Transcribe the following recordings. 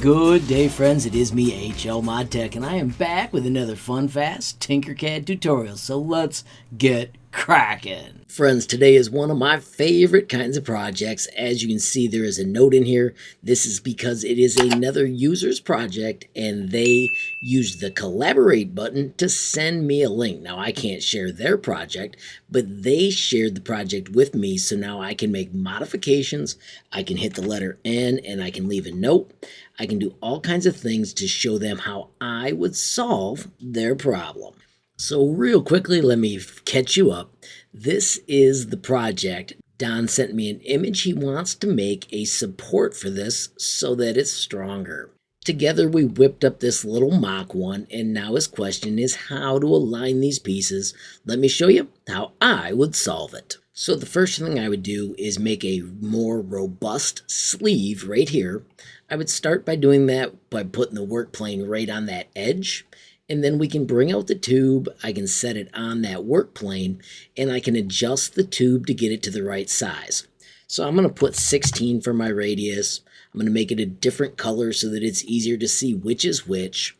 Good day, friends. It is me, HLModTech, and I am back with another fun, fast Tinkercad tutorial. So let's get cracking. Friends, today is one of my favorite kinds of projects. As you can see, there is a note in here. This is because it is another user's project, and they used the collaborate button to send me a link. Now, I can't share their project, but they shared the project with me, so now I can make modifications. I can hit the letter N, and I can leave a note. I can do all kinds of things to show them how I would solve their problem. So real quickly, let me catch you up. This is the project. Don sent me an image. He wants to make a support for this so that it's stronger. Together we whipped up this little mock one, and now his question is how to align these pieces. Let me show you how I would solve it. So the first thing I would do is make a more robust sleeve right here. I would start by doing that by putting the work plane right on that edge. And then we can bring out the tube, I can set it on that work plane, and I can adjust the tube to get it to the right size. So I'm going to put 16 for my radius. I'm going to make it a different color so that it's easier to see which is which.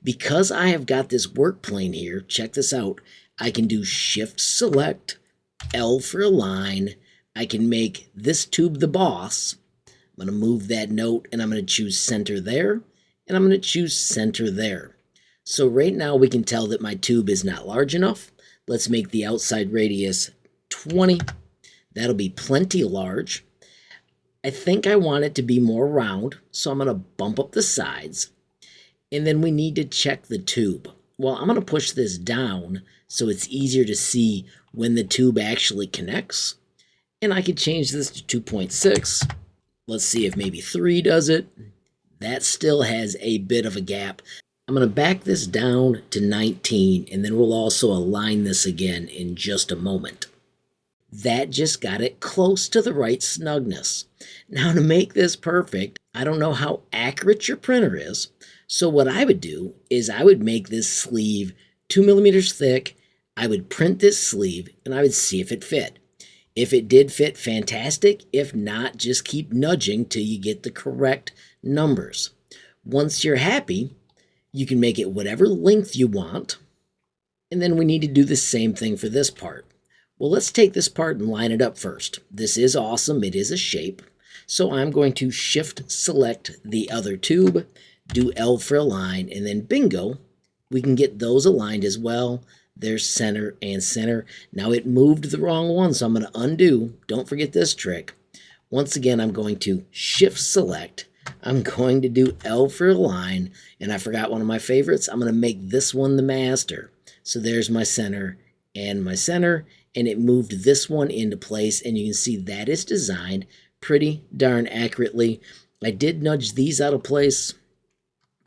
Because I have got this work plane here, check this out, I can do Shift Select, L for Align. I can make this tube the boss. I'm going to move that note, and I'm going to choose Center there, and I'm going to choose Center there. So right now we can tell that my tube is not large enough. Let's make the outside radius 20. That'll be plenty large. I think I want it to be more round, so I'm going to bump up the sides. And then we need to check the tube. Well, I'm going to push this down so it's easier to see when the tube actually connects. And I could change this to 2.6. Let's see if maybe 3 does it. That still has a bit of a gap. I'm going to back this down to 19, and then we'll also align this again in just a moment. That just got it close to the right snugness. Now to make this perfect, I don't know how accurate your printer is, so what I would do is I would make this sleeve 2 millimeters thick. I would print this sleeve, and I would see if it fit. If it did fit, fantastic. If not, just keep nudging till you get the correct numbers. Once you're happy, you can make it whatever length you want. And then we need to do the same thing for this part. Well, let's take this part and line it up first. This is awesome. It is a shape. So I'm going to Shift Select the other tube, do L for Align, and then bingo, we can get those aligned as well. There's center and center. Now it moved the wrong one, so I'm going to undo. Don't forget this trick. Once again, I'm going to Shift Select. I'm going to do L for Align, and I forgot one of my favorites. I'm going to make this one the master. So there's my center, and it moved this one into place, and you can see that is designed pretty darn accurately. I did nudge these out of place.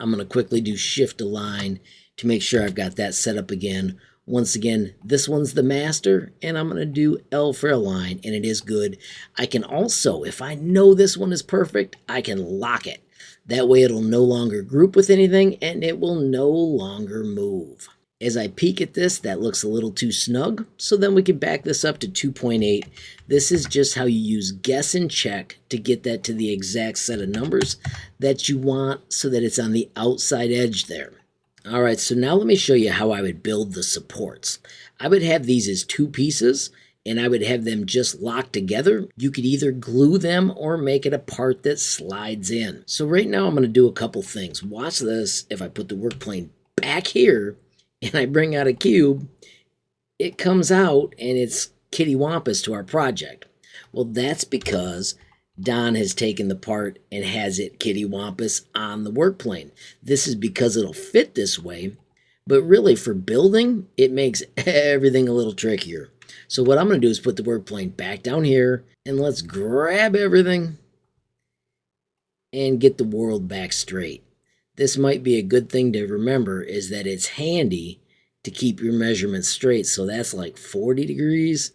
I'm going to quickly do Shift Align to make sure I've got that set up again. Once again, this one's the master, and I'm going to do L for Align, and it is good. I can also, if I know this one is perfect, I can lock it. That way it'll no longer group with anything, and it will no longer move. As I peek at this, that looks a little too snug, so then we can back this up to 2.8. This is just how you use guess and check to get that to the exact set of numbers that you want so that it's on the outside edge there. All right, so now let me show you how I would build the supports. I would have these as 2 pieces, and I would have them just locked together. You could either glue them or make it a part that slides in. So right now I'm going to do a couple things. Watch this. If I put the work plane back here and I bring out a cube, it comes out and it's kittywampus to our project. Well, that's because Don has taken the part and has it kittywampus on the work plane. This is because it'll fit this way, but really for building, it makes everything a little trickier. So what I'm going to do is put the work plane back down here, and let's grab everything and get the world back straight. This might be a good thing to remember, is that it's handy to keep your measurements straight. So that's like 40 degrees,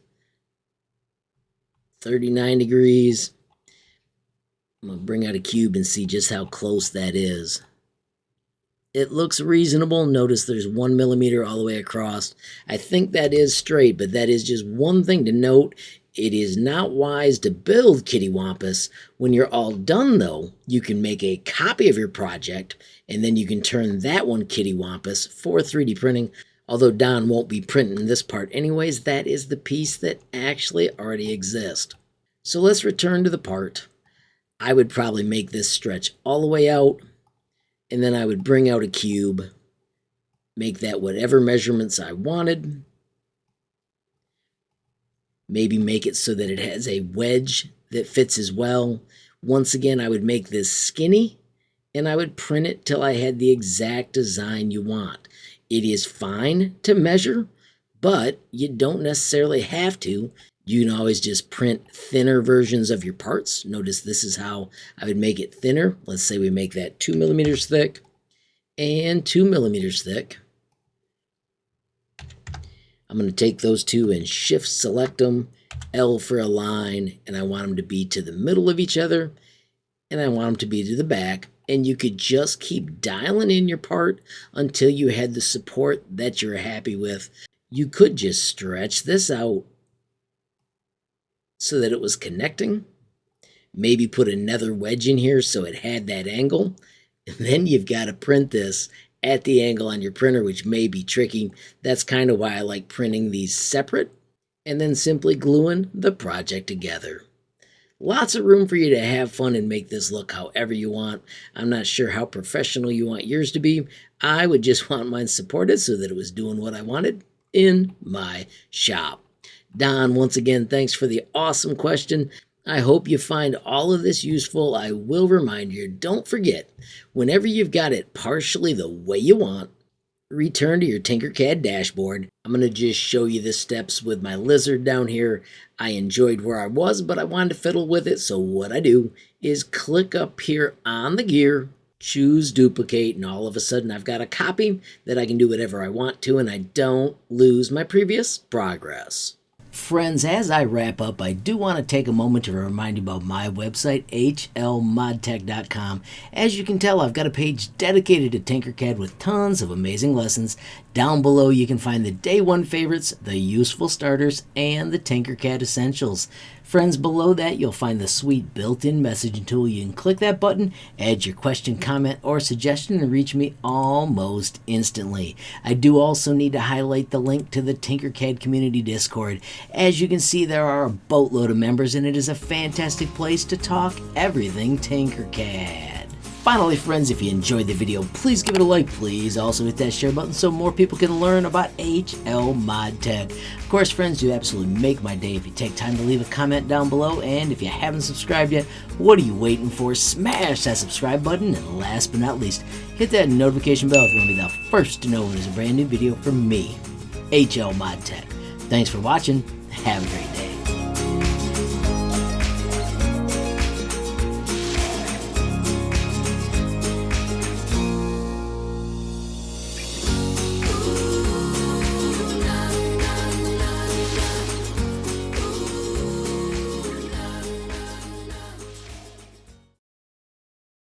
39 degrees. I'm going to bring out a cube and see just how close that is. It looks reasonable. Notice there's 1 millimeter all the way across. I think that is straight, but that is just one thing to note. It is not wise to build kittywampus. When you're all done though, you can make a copy of your project and then you can turn that one kittywampus for 3D printing. Although Don won't be printing this part anyways, that is the piece that actually already exists. So let's return to the part. I would probably make this stretch all the way out, and then I would bring out a cube, make that whatever measurements I wanted, maybe make it so that it has a wedge that fits as well. Once again, I would make this skinny, and I would print it till I had the exact design you want. It is fine to measure, but you don't necessarily have to. You can always just print thinner versions of your parts. Notice this is how I would make it thinner. Let's say we make that 2 millimeters thick and 2 millimeters thick. I'm going to take those two and shift select them, L for align, and I want them to be to the middle of each other, and I want them to be to the back. And you could just keep dialing in your part until you had the support that you're happy with. You could just stretch this out so that it was connecting. Maybe put another wedge in here so it had that angle. And then you've got to print this at the angle on your printer, which may be tricky. That's kind of why I like printing these separate and then simply gluing the project together. Lots of room for you to have fun and make this look however you want. I'm not sure how professional you want yours to be. I would just want mine supported so that it was doing what I wanted in my shop. Don, once again, thanks for the awesome question. I hope you find all of this useful. I will remind you, don't forget, whenever you've got it partially the way you want, return to your Tinkercad dashboard. I'm going to just show you the steps with my lizard down here. I enjoyed where I was, but I wanted to fiddle with it. So what I do is click up here on the gear, choose duplicate, and all of a sudden I've got a copy that I can do whatever I want to, and I don't lose my previous progress. Friends, as I wrap up, I do want to take a moment to remind you about my website, HLModTech.com. As you can tell, I've got a page dedicated to Tinkercad with tons of amazing lessons. Down below, you can find the Day 1 favorites, the useful starters, and the Tinkercad essentials. Friends, below that, you'll find the sweet built-in messaging tool. You can click that button, add your question, comment, or suggestion, and reach me almost instantly. I do also need to highlight the link to the Tinkercad Community Discord. As you can see, there are a boatload of members, and it is a fantastic place to talk everything Tinkercad. Finally, friends, if you enjoyed the video, please give it a like. Please also hit that share button so more people can learn about HLModTech. Of course, friends, you absolutely make my day if you take time to leave a comment down below. And if you haven't subscribed yet, what are you waiting for? Smash that subscribe button. And last but not least, hit that notification bell if you want to be the first to know when there's a brand new video from me, HLModTech. Thanks for watching. Have a great day.